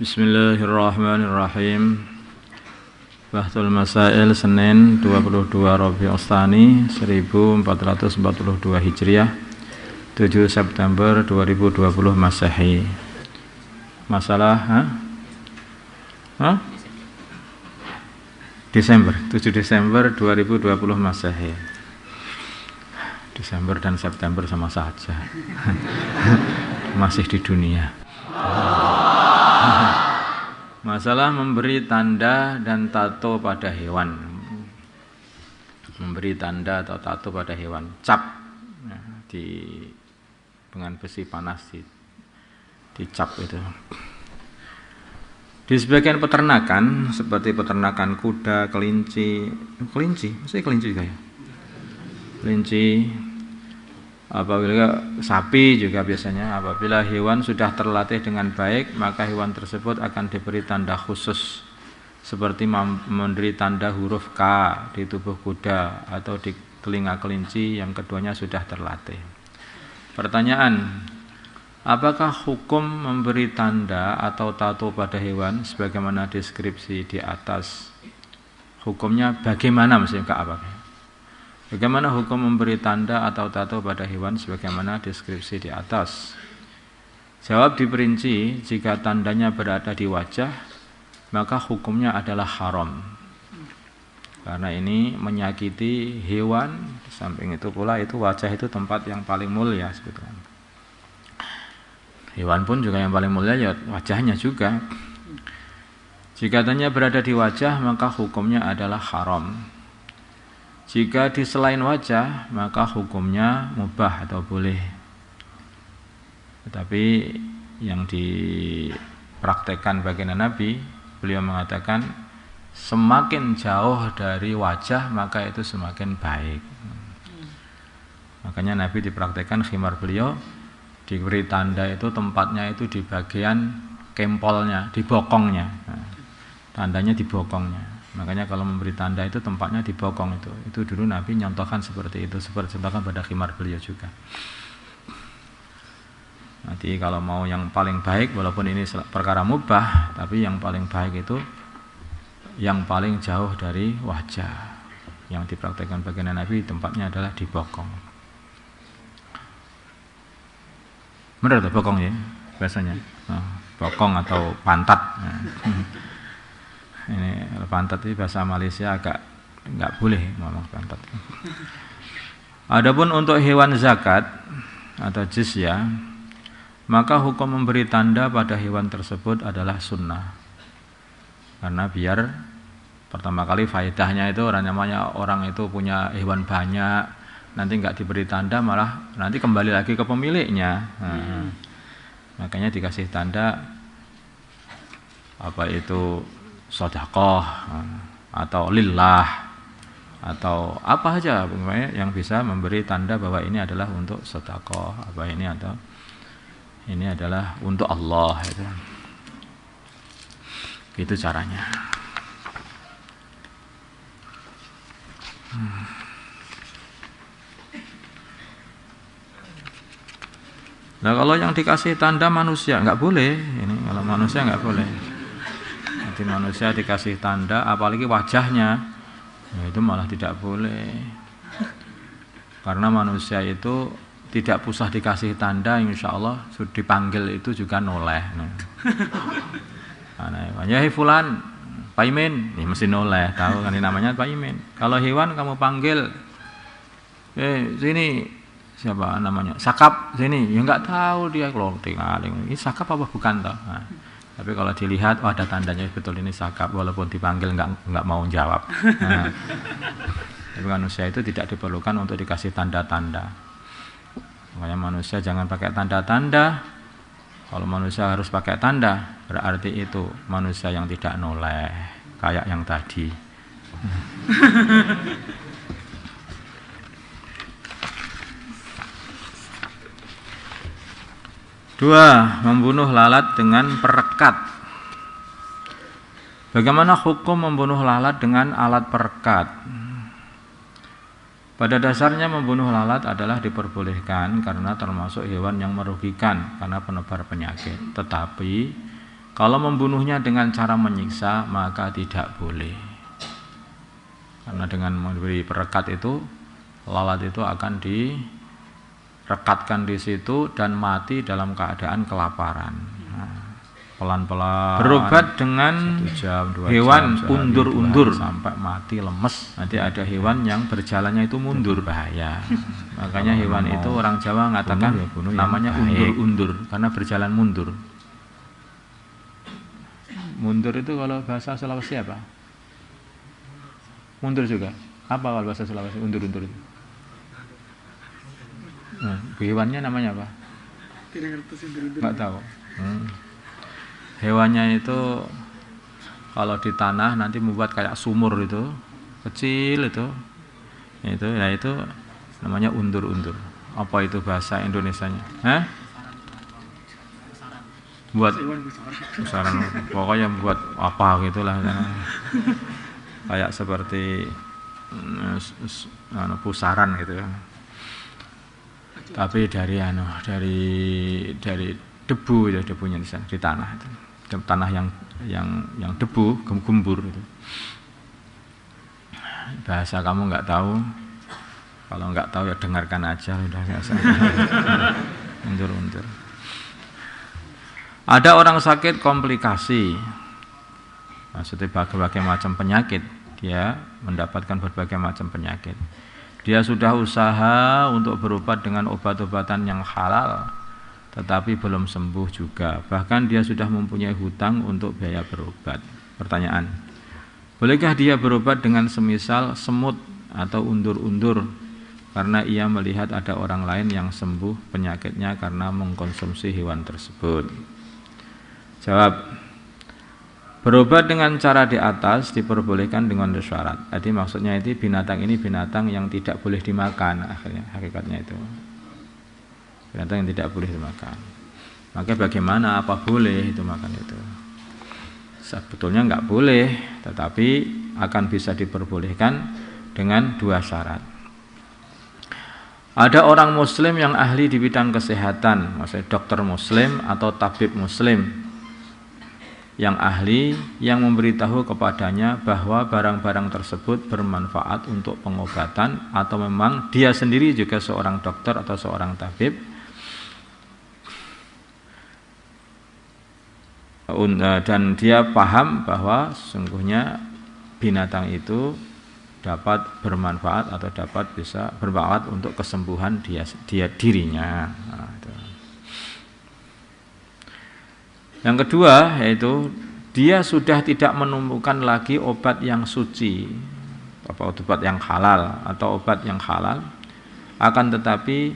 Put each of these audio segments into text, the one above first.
Bismillahirrahmanirrahim. Bahtul Masail Senin 22 Rabiul Tsani 1442 Hijriah 7 September 2020 Masehi. Masalah Desember 7 Desember 2020 Masehi. Desember dan September sama saja. Masih di dunia. Masalah memberi tanda dan tato pada hewan. Memberi tanda atau tato pada hewan. Cap dengan besi panas dicap itu. Di sebagian peternakan seperti peternakan kuda, kelinci juga ya. Kelinci, apabila sapi juga biasanya, apabila hewan sudah terlatih dengan baik, maka hewan tersebut akan diberi tanda khusus seperti memberi tanda huruf K di tubuh kuda atau di telinga kelinci yang keduanya sudah terlatih. Pertanyaan, apakah hukum memberi tanda atau tato pada hewan sebagaimana deskripsi di atas? Hukumnya bagaimana, maksudnya apa? Bagaimana hukum memberi tanda atau tato pada hewan sebagaimana deskripsi di atas? Jawab diperinci, jika tandanya berada di wajah, maka hukumnya adalah haram. Karena ini menyakiti hewan, di samping itu pula itu wajah itu tempat yang paling mulia sebetulnya. Hewan pun juga yang paling mulia ya wajahnya juga. Jika tandanya berada di wajah, maka hukumnya adalah haram. Jika di selain wajah, maka hukumnya mubah atau boleh. Tetapi yang dipraktekkan baginda Nabi, beliau mengatakan semakin jauh dari wajah maka itu semakin baik. Makanya Nabi dipraktekkan khimar beliau diberi tanda itu tempatnya itu di bagian kempolnya, di bokongnya. Tandanya di bokongnya. Makanya kalau memberi tanda itu tempatnya di bokong itu. Itu dulu Nabi nyontohkan seperti itu, seperti contohkan pada khimar beliau juga. Nanti kalau mau yang paling baik, walaupun ini perkara mubah, tapi yang paling baik itu yang paling jauh dari wajah. Yang dipraktekkan baginda Nabi tempatnya adalah di bokong. Benar tuh bokong ya biasanya. Bokong atau pantat. Ini pantat itu bahasa Malaysia agak enggak boleh ngomong pantat. Adapun untuk hewan zakat atau jizyah, maka hukum memberi tanda pada hewan tersebut adalah sunnah. Karena biar pertama kali faedahnya itu orang itu punya hewan banyak, nanti enggak diberi tanda malah nanti kembali lagi ke pemiliknya. Makanya dikasih tanda apa itu sedekah atau lillah atau apa saja yang bisa memberi tanda bahwa ini adalah untuk sedekah, apa ini atau ini adalah untuk Allah itu. Itu caranya. Nah kalau yang dikasih tanda manusia nggak boleh, ini kalau manusia nggak boleh. Nanti manusia dikasih tanda, apalagi wajahnya, ya itu malah tidak boleh. Karena manusia itu tidak usah dikasih tanda, insya Allah dipanggil itu juga noleh. Ya fulan, paimin, ya mesti noleh, tahu kan ini namanya paimin. Kalau hewan kamu panggil, sini siapa namanya, sakap sini, ya nggak tahu dia kalau tinggal ini sakap apa bukan toh. Tapi kalau dilihat, ada tandanya betul ini sakap, walaupun dipanggil nggak mau jawab. Tapi manusia itu tidak diperlukan untuk dikasih tanda-tanda. Makanya manusia jangan pakai tanda-tanda. Kalau manusia harus pakai tanda, berarti itu manusia yang tidak noleh, kayak yang tadi. Dua, membunuh lalat dengan perekat. Bagaimana hukum membunuh lalat dengan alat perekat? Pada dasarnya membunuh lalat adalah diperbolehkan karena termasuk hewan yang merugikan karena penebar penyakit. Tetapi Kalau membunuhnya dengan cara menyiksa maka tidak boleh. Karena dengan memberi perekat itu lalat itu akan direkatkan di situ dan mati dalam keadaan kelaparan. Pelan-pelan berobat dengan 1 jam, 2 hewan jam, undur-undur sampai mati lemes. Nanti ada hewan yang berjalannya itu mundur, bahaya. Makanya hewan itu orang Jawa mengatakan namanya undur-undur karena berjalan mundur. Mundur itu kalau bahasa Sulawesi apa? Mundur juga. Apa kalau bahasa Sulawesi undur-undur itu? Nah, hewannya namanya apa? Nggak tahu. Hewannya itu kalau di tanah nanti membuat kayak sumur itu kecil itu namanya undur-undur. Apa itu bahasa Indonesianya? Buat pusaran, pokoknya buat apa gitulah, kayak seperti pusaran gitu ya. Tapi dari debu ya, debunya di sana, di tanah itu. Tanah yang debu gembur itu. Bahasa kamu nggak tahu, kalau nggak tahu ya dengarkan aja, udah biasa. Undur-undur. Ada orang sakit komplikasi, maksudnya berbagai macam penyakit, dia mendapatkan berbagai macam penyakit. Dia sudah usaha untuk berobat dengan obat-obatan yang halal, tetapi belum sembuh juga. Bahkan dia sudah mempunyai hutang untuk biaya berobat. Pertanyaan, bolehkah dia berobat dengan semisal semut atau undur-undur karena ia melihat ada orang lain yang sembuh penyakitnya karena mengkonsumsi hewan tersebut? Jawab, berobat dengan cara di atas diperbolehkan dengan syarat. Jadi maksudnya itu binatang ini binatang yang tidak boleh dimakan, akhirnya hakikatnya itu. Binatang yang tidak boleh dimakan. Maka bagaimana, apa boleh itu makan itu? Sebetulnya enggak boleh, tetapi akan bisa diperbolehkan dengan 2 syarat. Ada orang muslim yang ahli di bidang kesehatan, maksudnya dokter muslim atau tabib muslim yang ahli, yang memberitahu kepadanya bahwa barang-barang tersebut bermanfaat untuk pengobatan, atau memang dia sendiri juga seorang dokter atau seorang tabib dan dia paham bahwa sesungguhnya binatang itu dapat bermanfaat atau dapat bisa bermanfaat untuk kesembuhan dirinya. Nah, itu. Yang kedua yaitu dia sudah tidak menemukan lagi obat yang suci, obat yang halal atau obat yang halal. Akan tetapi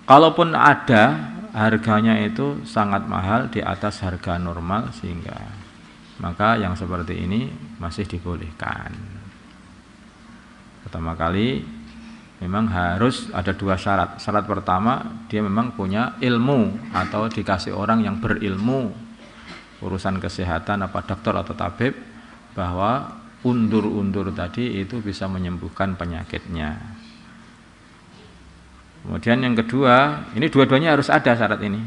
kalaupun ada, harganya itu sangat mahal, di atas harga normal, sehingga maka yang seperti ini masih dibolehkan. Pertama kali memang harus ada 2 syarat. Syarat pertama, dia memang punya ilmu atau dikasih orang yang berilmu urusan kesehatan, apa dokter atau tabib, bahwa undur-undur tadi itu bisa menyembuhkan penyakitnya. Kemudian yang kedua, ini dua-duanya harus ada syarat ini.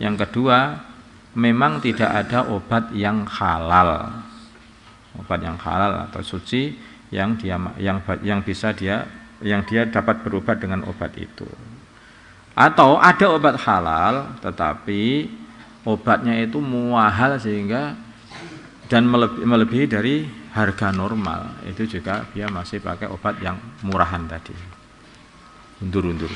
Yang kedua, memang tidak ada obat yang halal. Obat yang halal atau suci yang dia dapat berobat dengan obat itu. Atau ada obat halal tetapi obatnya itu mahal sehingga dan melebihi dari harga normal, itu juga dia masih pakai obat yang murahan tadi, undur-undur.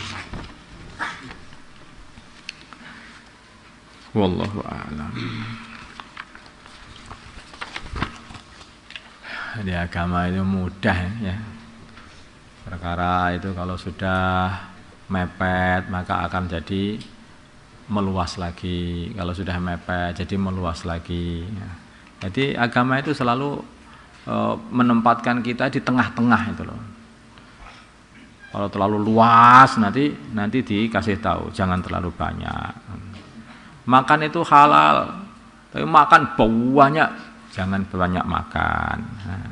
Wallahu a'lam. Di agama itu mudah ya. Perkara itu kalau sudah mepet maka akan jadi meluas lagi. Kalau sudah mepet jadi meluas lagi. Jadi agama itu selalu menempatkan kita di tengah-tengah itu loh. Kalau terlalu luas nanti dikasih tahu jangan terlalu banyak. Makan itu halal, tapi makan banyak, jangan banyak makan. Nah,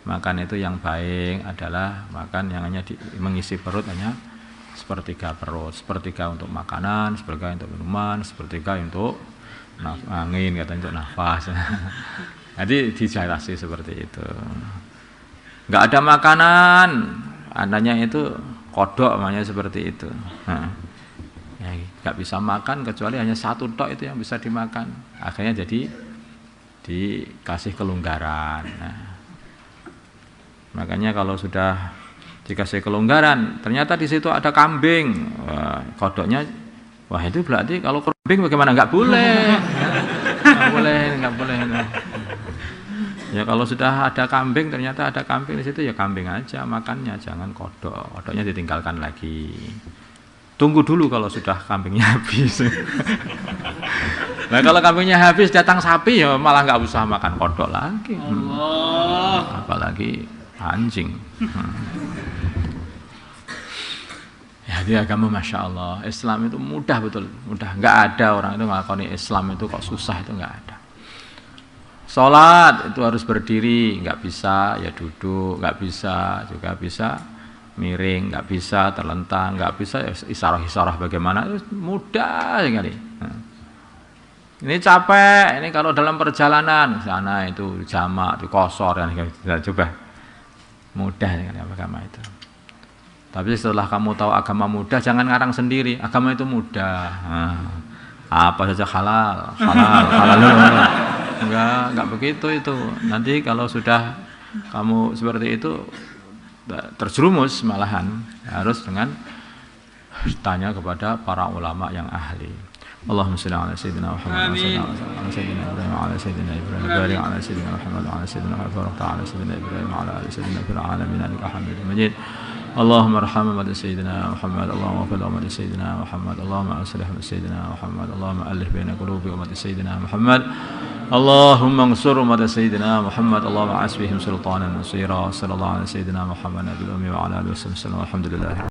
makan itu yang baik adalah makan yang hanya mengisi perut, hanya sepertiga perut, sepertiga untuk makanan, sepertiga untuk minuman, sepertiga untuk angin, katanya untuk nafas. Jadi dijalasi seperti itu. Enggak ada makanan, adanya itu kodok, namanya seperti itu. Nah, ya, enggak bisa makan kecuali hanya satu tok itu yang bisa dimakan. Akhirnya jadi dikasih kelonggaran. Nah, makanya kalau sudah dikasih kelonggaran, ternyata di situ ada kambing, wah, kodoknya, wah itu berarti kalau kambing bagaimana? Enggak boleh, enggak boleh. Ya kalau sudah ada kambing, ternyata ada kambing di situ, ya kambing aja makannya, jangan kodok. Kodoknya ditinggalkan lagi. Tunggu dulu kalau sudah kambingnya habis. Nah kalau kambingnya habis datang sapi, ya malah nggak usah makan kodok lagi. Apalagi anjing. Ya dia agama Masya Allah. Islam itu mudah betul, mudah. Nggak ada orang itu ngelakoni Islam itu kok susah, itu nggak ada. Sholat itu harus berdiri, nggak bisa ya duduk, nggak bisa juga bisa miring, nggak bisa terlentang, nggak bisa ya isarah-isarah bagaimana, itu mudah sekali. Nah. Ini capek, ini kalau dalam perjalanan sana itu jamak, itu kosor kan, coba mudah sekali agama itu. Tapi setelah kamu tahu agama mudah, jangan ngarang sendiri, agama itu mudah. Nah, apa saja halal. Enggak begitu itu. Nanti kalau sudah kamu seperti itu terjerumus malahan, harus dengan tanya kepada para ulama yang ahli. Allahumma shalli ala sayyidina Muhammad wa ala sayyidina Ibrahim wa ala sayyidina Ibrahim wa barik ala sayyidina Muhammad wa ala sayyidina Muhammad wa ala sayyidina Ibrahim wa ala ali sayyidina fil alamin innaka Hamidum Majid. اللهم ارحم أمة سيدنا محمد، اللهم اغفر لأمة سيدنا محمد، اللهم أصلح أمة سيدنا محمد، اللهم ألف بين قلوب أمة سيدنا محمد، اللهم انصر أمة سيدنا محمد، اللهم عاش بهم سلطانا نصيرا، صلى الله على سيدنا محمد النبي الأمي وعلى آله وصحبه وسلم، والحمد لله.